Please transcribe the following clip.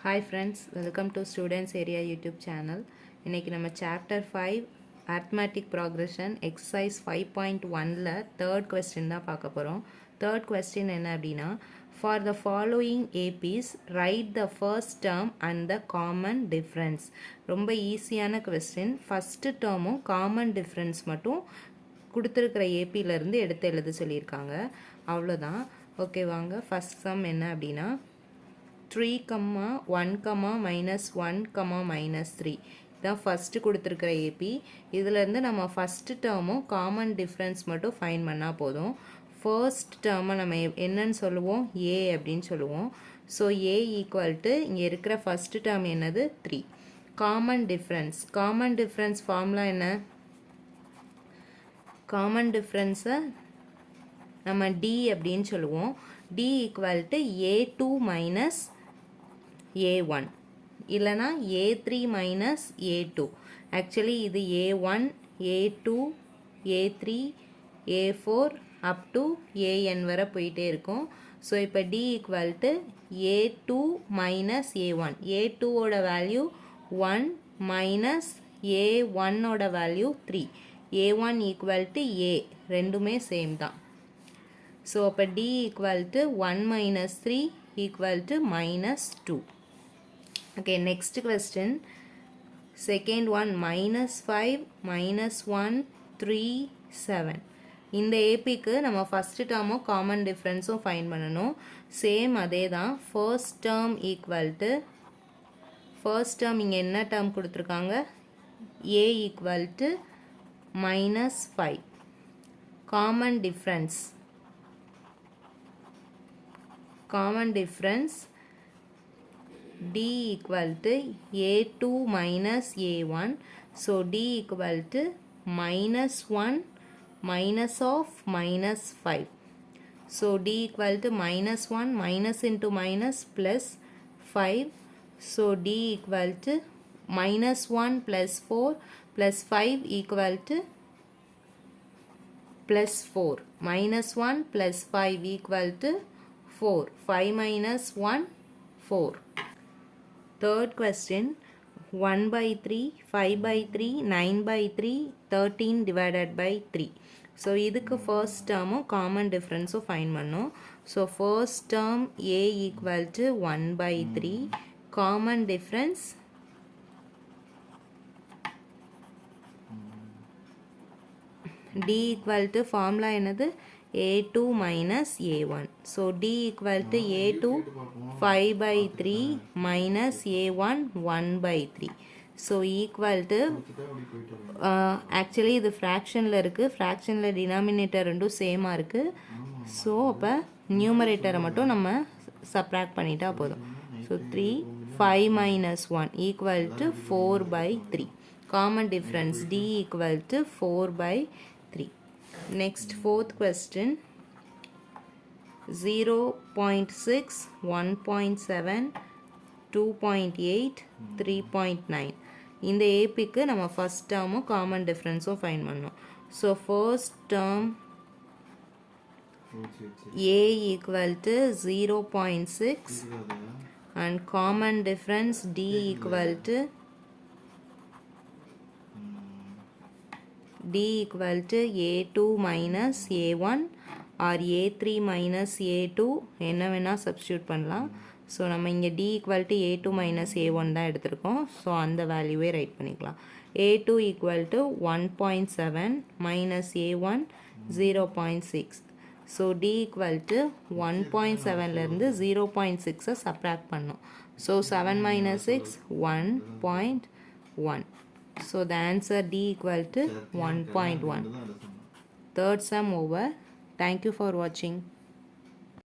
Hi friends, welcome to Students Area YouTube channel. இன்னைக்கு நம்ம chapter 5 arithmetic progression exercise 5.1ல third question தான் பார்க்க போகிறோம். third question என்ன அப்படின்னா, for the following APs write the first term and the common difference. ரொம்ப ஈஸியான question. first termும் common difference மட்டும் கொடுத்துருக்கிற ஏபியிலேருந்து எடுத்து எழுத சொல்லியிருக்காங்க. அவ்வளோதான். ஓகே வாங்க, ஃபஸ்ட் சம் என்ன அப்படின்னா 3, 1, -1, -3 இதான் ஃபஸ்ட்டு கொடுத்துருக்கிற ஏபி. இதிலேருந்து நம்ம ஃபஸ்ட்டு டேர்மும் காமன் டிஃப்ரென்ஸ் மட்டும் ஃபைன் பண்ணால் போதும். ஃபர்ஸ்ட் டேர்மை நம்ம என்னன்னு சொல்லுவோம், ஏ அப்படின்னு சொல்லுவோம். ஸோ ஏ ஈக்குவல் டு இங்கே இருக்கிற ஃபஸ்ட்டு டேர்ம் என்னது 3. காமன் டிஃப்ரென்ஸ் ஃபார்முலா என்ன? காமன் டிஃப்ரென்ஸை நம்ம டி அப்படின்னு சொல்லுவோம். D equal to A2 minus A1 இல்லைனா A3 மைனஸ் A2. ஆக்சுவலி இது A1, A2, A3, A4 up to AN வரை போயிட்டே இருக்கும். ஸோ இப்போ D equal to A2 minus A1. A2ஓட வேல்யூ 1 மைனஸ் A1ஓட value 3. A1 equal to A, ரெண்டுமே same தான். ஸோ அப்போ D equal to 1 minus 3 equal to -2. Okay, next question. Second one, -5, -1, 3, 7. இந்த ஏபிக்கு நம்ம ஃபஸ்ட்டு டேர்மும் காமன் டிஃப்ரென்ஸும் ஃபைன் பண்ணணும். சேம் அதே தான். First term equal to first term இங்கே என்ன டேர்ம் கொடுத்துருக்காங்க, a equal to -5. Common difference D equal to A2 minus A1. So D equal to -1 minus of -5. So D equal to -1 minus into minus plus 5. So D equal to -1 plus 4 plus 5 equal to plus 4. -1 plus 5 equal to 4. 5 minus 1, 4. Third question, 1/3, 5/3, 9/3, 13 divided by 3. So இதுக்கு first termும் common differenceும் find பண்ணும். So first term A equal to 1/3, common difference D equal to formula என்னது, A2 minus A1. So D equal to A2 5/3 minus A1 1/3. So equal to actually இது ஃப்ராக்ஷனில் இருக்குது. ஃப்ராக்ஷனில் denominator ரெண்டும் சேமாக இருக்குது. So அப்போ நியூமரேட்டரை மட்டும் நம்ம சப்ராக்ட் பண்ணிட்டா போதும். So 3, 5 minus 1 equal to 4/3. Common difference D equal to 4/3. Next, fourth question, 0.6, 1.7, 2.8, 3.9. இந்த ஏபிக்கு நம்ம ஃபஸ்ட் டேர்மும் காமன் டிஃப்ரென்ஸும் ஃபைன் பண்ணோம். So first term A equal to 0.6 and common difference D equal to D equal to A2 minus A1 or A3 minus A2 என்ன வேணால் substitute பண்ணலாம். So நம்ம இங்கே D equal to A2 minus A1 தான் எடுத்திருக்கோம். So அந்த வேல்யூவே right பண்ணிக்கலாம். A2 equal to 1.7 minus A1 0.6. So D equal to 1.7லேருந்து 0.6 சப்ராக்ட் பண்ணோம். So 7 minus 6, 1.1. So the answer D equal to 1.1. Third sum over. Thank you for watching.